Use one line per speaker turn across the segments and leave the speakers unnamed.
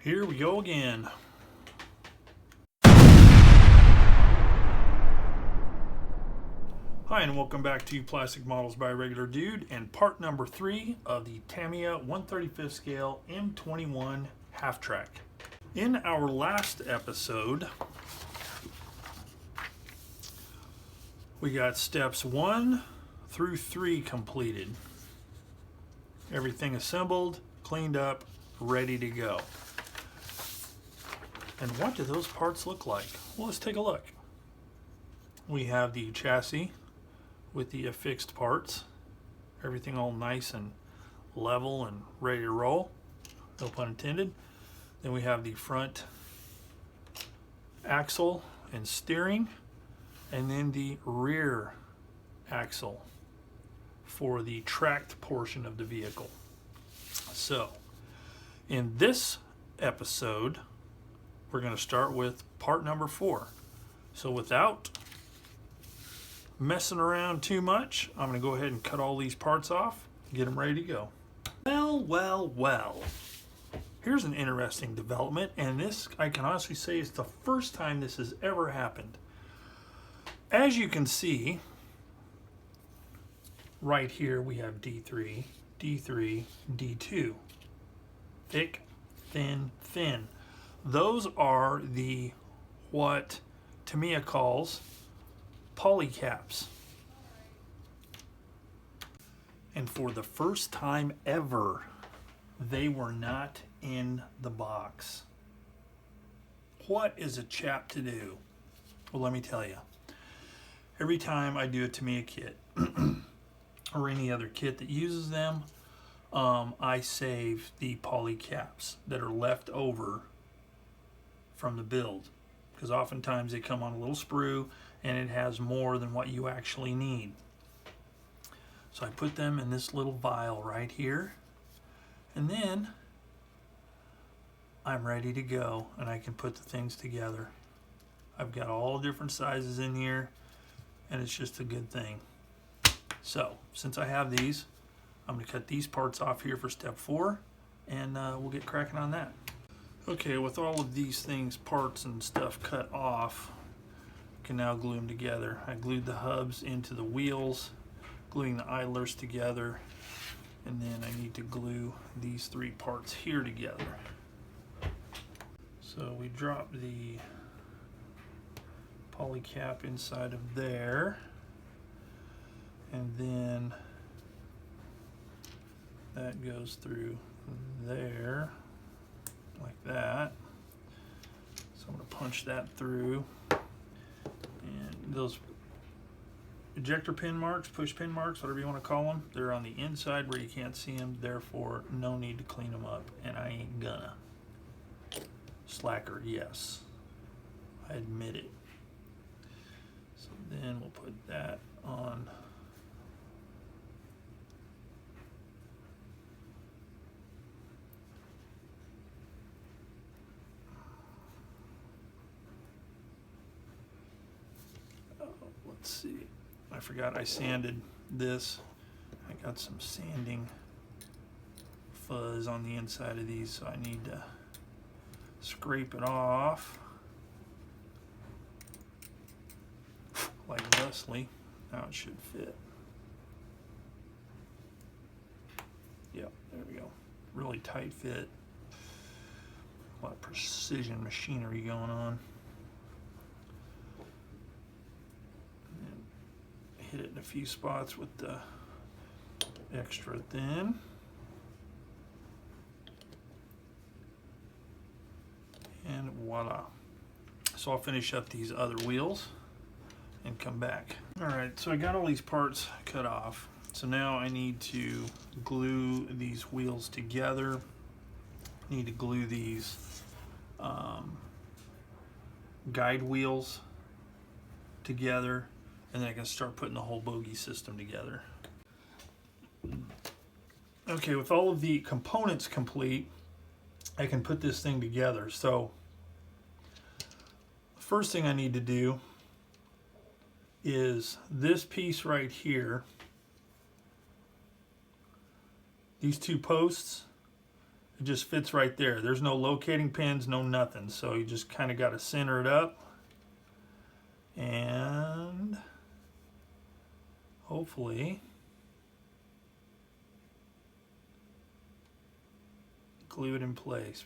Here we go again. Hi, and welcome back to Plastic Models by a Regular Dude and part number 3 of the Tamiya 1/35 scale M21 Half Track. In our last episode, we got steps 1 through 3 completed. Everything assembled, cleaned up, ready to go. And what do those parts look like? Well, let's take a look. We have the chassis with the affixed parts. Everything all nice and level and ready to roll. No pun intended. Then we have the front axle and steering, and then the rear axle for the tracked portion of the vehicle. So, in this episode, we're going to start with part number 4. So without messing around too much, I'm going to go ahead and cut all these parts off, get them ready to go. Well. Here's an interesting development, and this, I can honestly say, is the first time this has ever happened. As you can see, right here we have D3, D3, D2. Thick, thin, thin. Those are the, what Tamiya calls, polycaps. And for the first time ever, they were not in the box. What is a chap to do? Well, let me tell you. Every time I do a Tamiya kit, or any other kit that uses them, I save the polycaps that are left over from the build, because oftentimes they come on a little sprue and it has more than what you actually need. So I put them in this little vial right here, and then I'm ready to go and I can put the things together. I've got all different sizes in here, and it's just a good thing. So since I have these, I'm going to cut these parts off here for step 4, and we'll get cracking on that. Okay, with all of these things, parts and stuff cut off, I can now glue them together. I glued the hubs into the wheels, gluing the idlers together, and then I need to glue these 3 parts here together. So we drop the polycap inside of there, and then that goes through there like that. So I'm going to punch that through, and those ejector pin marks, push pin marks, whatever you want to call them, they're on the inside where you can't see them, therefore no need to clean them up, and I ain't gonna. Slacker, yes, I admit it. So then we'll put that on let's see, I forgot I sanded this. I got some sanding fuzz on the inside of these, so I need to scrape it off like thusly. Now it should fit. Yep, there we go. Really tight fit. A lot of precision machinery going on. Hit it in a few spots with the extra thin. And voila. So I'll finish up these other wheels and come back. Alright, so I got all these parts cut off. So now I need to glue these wheels together. I need to glue these guide wheels together, and then I can start putting the whole bogie system together. Okay, with all of the components complete, I can put this thing together. So the first thing I need to do is this piece right here. These 2 posts It just fits right there. There's no locating pins, no nothing. So you just kind of got to center it up and hopefully glue it in place.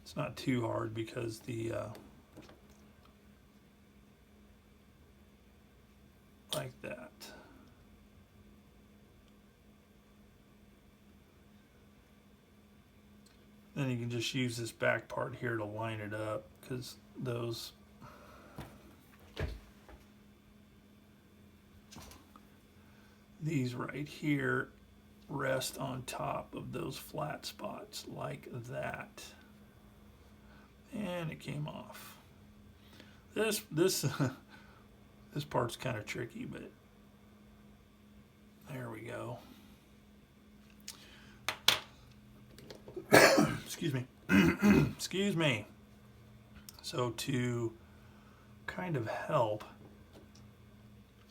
It's not too hard because the like that. Then you can just use this back part here to line it up, because these right here rest on top of those flat spots like that. And it came off. This this part's kind of tricky, but there we go. Excuse me. Excuse me. So to kind of help,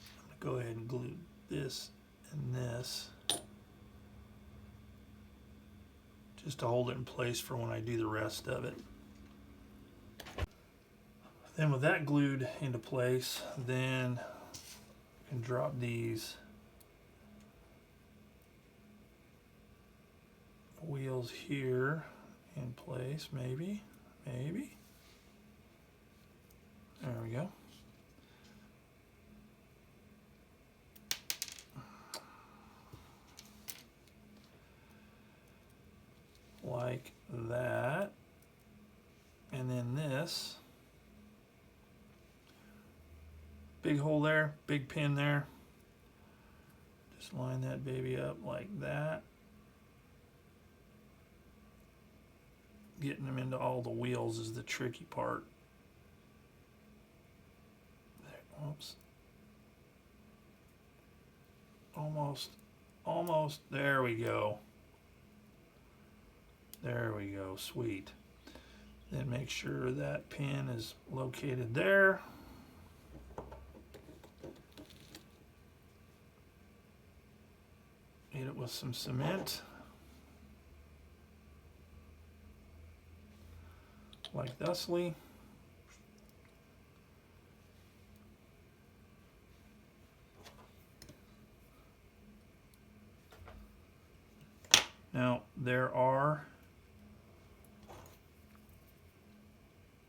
I'm going to go ahead and glue this and this just to hold it in place for when I do the rest of it. Then with that glued into place, then I can drop these wheels here in place, maybe. There we go. Like that. And then this. Big hole there, big pin there. Just line that baby up like that. Getting them into all the wheels is the tricky part. There, oops. Almost, there we go. There we go, sweet. Then make sure that pin is located there. Hit it with some cement. Like thusly. Now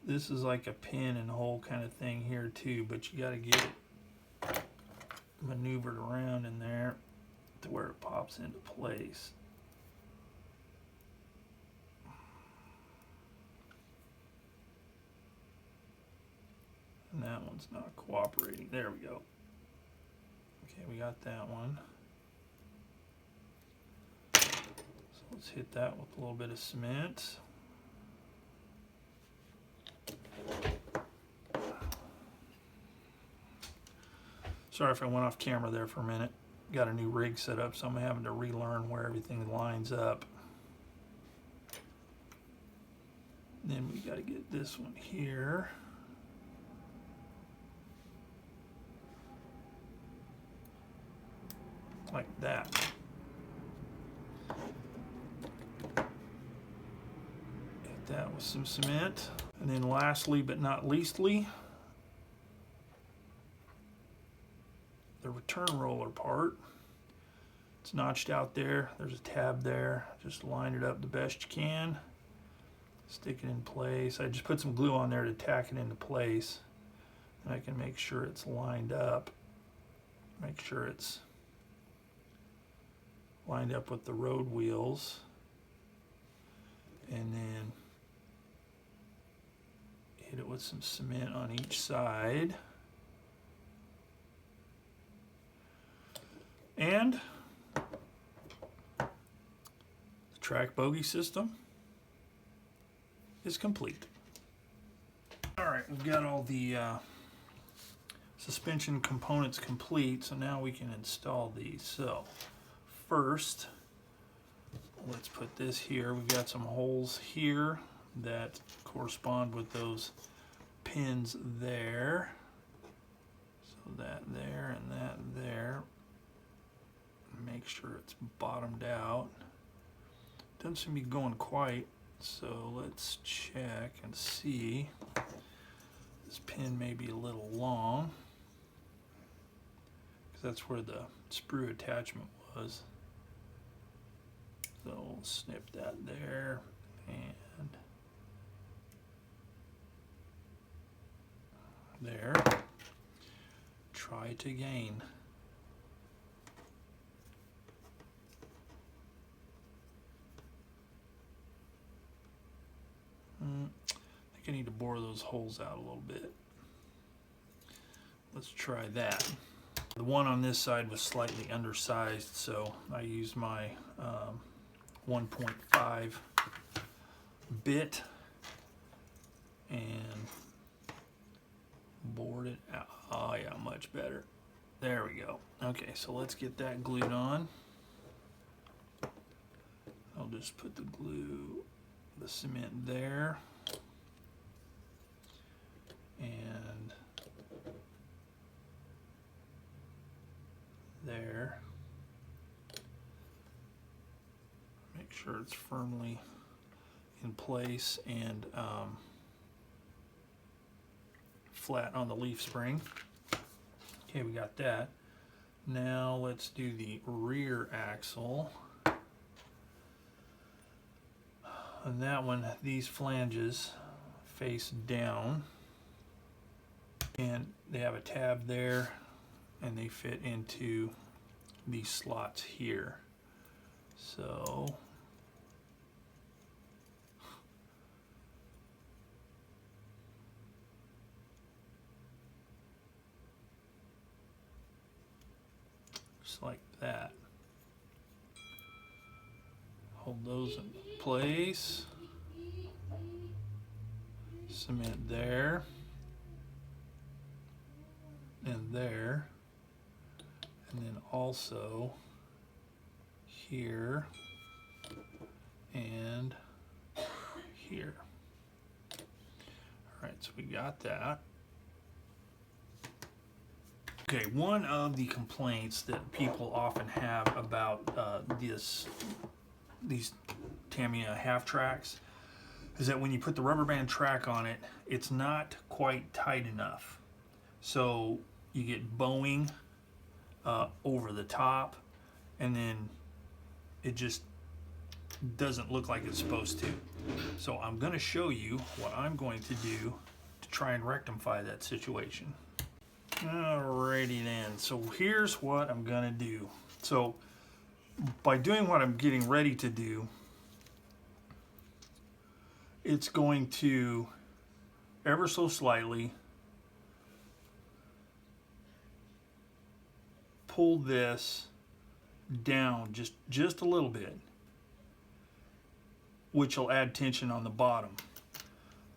this is like a pin and hole kind of thing here too, but you got to get it maneuvered around in there to where it pops into place. And that one's not cooperating. There we go. Okay, we got that one. So let's hit that with a little bit of cement. Sorry if I went off camera there for a minute. Got a new rig set up, so I'm having to relearn where everything lines up. Then we got to get this one here. Like that. Hit that with some cement. And then lastly but not leastly, the return roller part. It's notched out there. There's a tab there. Just line it up the best you can. Stick it in place. I just put some glue on there to tack it into place. And I can make sure it's lined up. Make sure it's lined up with the road wheels. And then hit it with some cement on each side. And the track bogey system is complete. All right, we've got all the suspension components complete, so now we can install these. So first, let's put this here. We've got some holes here that correspond with those pins there. So that there and that there. make sure it's bottomed out. Doesn't seem to be going quite, so let's check and see. This pin may be a little long, because that's where the sprue attachment was. So we'll snip that there, and there. Try it again. I think I need to bore those holes out a little bit. Let's try that. The one on this side was slightly undersized, so I used my 1.5 bit and bored it out. Oh yeah, much better. There we go. Okay, so let's get that glued on. I'll just put the glue, the cement there, and there. Make sure it's firmly in place and flat on the leaf spring. Okay, we got that. Now let's do the rear axle. And that one, these flanges face down, and they have a tab there, and they fit into these slots here. So just like that. Hold those in place. Cement there and there, and then also here and here. All right, so we got that. Okay, one of the complaints that people often have about these Tamiya half tracks is that when you put the rubber band track on it, it's not quite tight enough. So you get bowing over the top, and then it just doesn't look like it's supposed to. So I'm going to show you what I'm going to do to try and rectify that situation. Alrighty then, so here's what I'm going to do. So by doing what I'm getting ready to do, it's going to ever so slightly pull this down just a little bit, which will add tension on the bottom.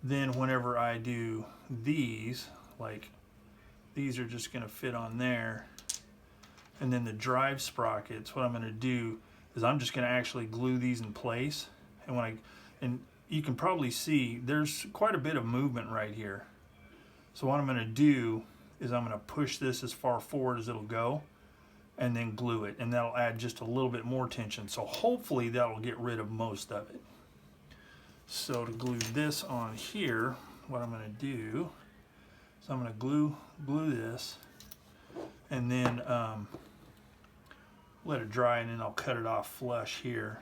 Then whenever I do these, like these are just going to fit on there, and then the drive sprockets, what I'm going to do is I'm just going to actually glue these in place. And you can probably see there's quite a bit of movement right here. So what I'm going to do is I'm going to push this as far forward as it'll go, and then glue it, and that'll add just a little bit more tension. So hopefully that'll get rid of most of it. So to glue this on here, what I'm going to do is I'm going to glue this, and then let it dry, and then I'll cut it off flush here.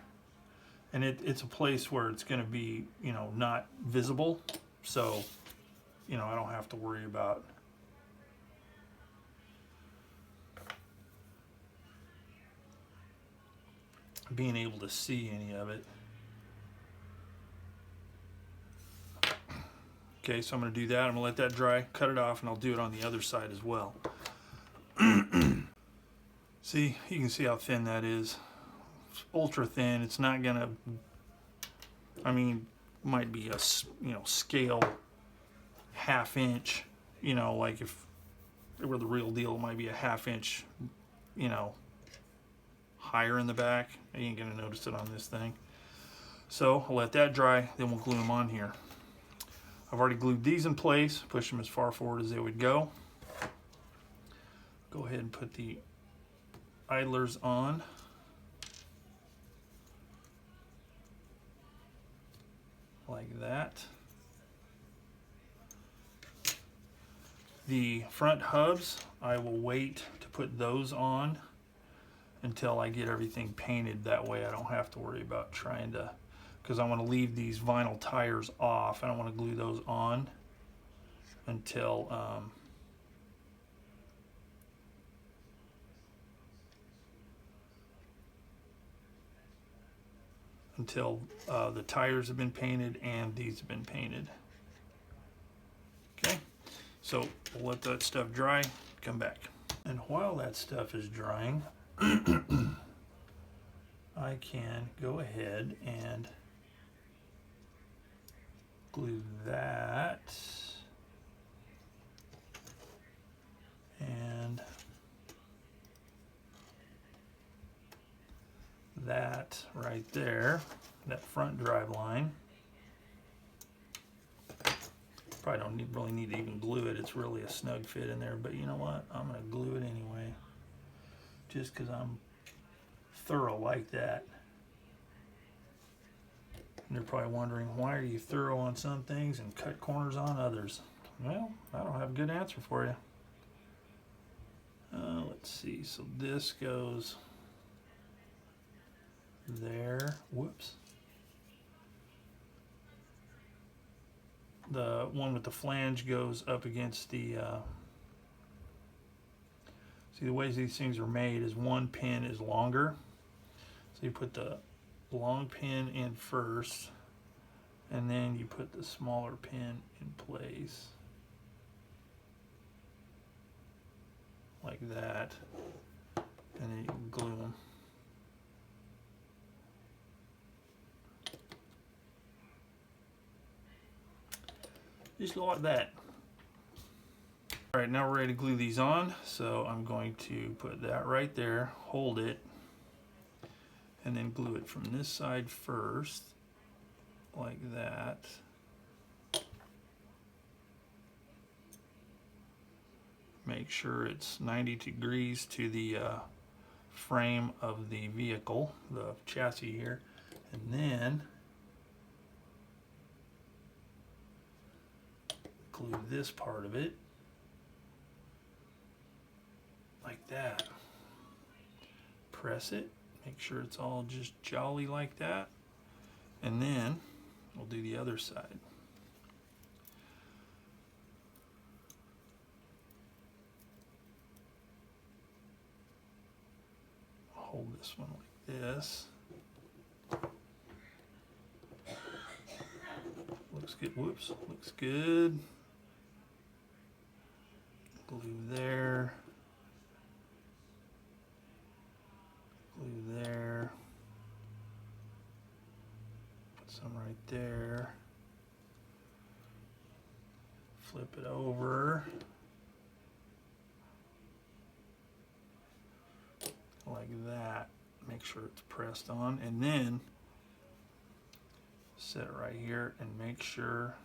And it's a place where it's going to be, you know, not visible, so, you know, I don't have to worry about being able to see any of it. Okay, so I'm going to do that. I'm going to let that dry, cut it off, and I'll do it on the other side as well. See, you can see how thin that is. It's ultra thin. It's not going to, I mean, might be a, you know, scale ½ inch, you know, like if it were the real deal, it might be a ½ inch, you know, higher in the back. You ain't going to notice it on this thing. So I'll let that dry, then we'll glue them on here. I've already glued these in place, push them as far forward as they would go. Go ahead and put the idlers on. like that. The front hubs, I will wait to put those on until I get everything painted. That way I don't have to worry about trying to, because I want to leave these vinyl tires off. I don't want to glue those on until the tires have been painted and these have been painted. Okay, so we'll let that stuff dry, come back. And while that stuff is drying, I can go ahead and glue that and that right there, that front drive line. Probably don't really need to even glue it. It's really a snug fit in there, but you know what? I'm going to glue it anyway, just because I'm thorough like that. And they're probably wondering, why are you thorough on some things and cut corners on others? Well, I don't have a good answer for you. Let's see. So this goes there. Whoops. The one with the flange goes up against the see, the ways these things are made is one pin is longer, so you put the long pin in first and then you put the smaller pin in place like that, and then you can glue them. Just like that. All right, now we're ready to glue these on. So I'm going to put that right there, hold it, and then glue it from this side first, like that. Make sure it's 90 degrees to the frame of the vehicle, the chassis here, and then glue this part of it like that. Press it, make sure it's all just jolly like that, and then we'll do the other side. Hold this one like this. Looks good. Whoops, looks good. Glue there. Glue there. Put some right there. Flip it over. Like that. Make sure it's pressed on, and then set it right here and make sure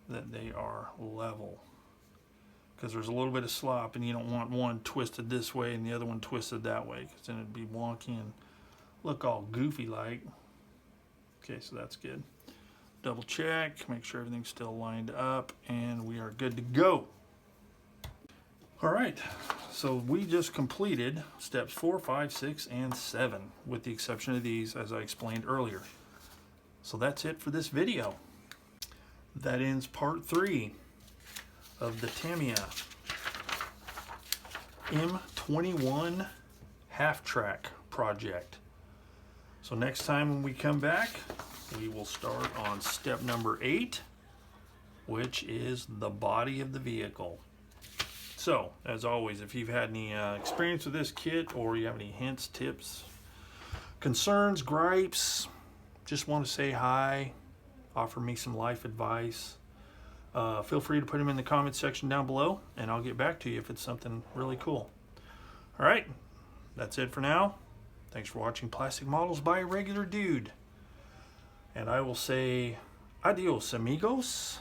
that they are level, because there's a little bit of slop and you don't want one twisted this way and the other one twisted that way, because then it'd be wonky and look all goofy like. Okay, so that's good. Double check, make sure everything's still lined up, and we are good to go. All right, so we just completed steps 4, 5, 6, and 7, with the exception of these, as I explained earlier. So that's it for this video. That ends part 3 of the Tamiya M21 Half Track project. So next time when we come back, we will start on step number 8, which is the body of the vehicle. So, as always, if you've had any experience with this kit, or you have any hints, tips, concerns, gripes, just want to say hi, offer me some life advice, feel free to put them in the comments section down below, and I'll get back to you if it's something really cool. All right, that's it for now. Thanks for watching Plastic Models by a Regular Dude. And I will say adios, amigos.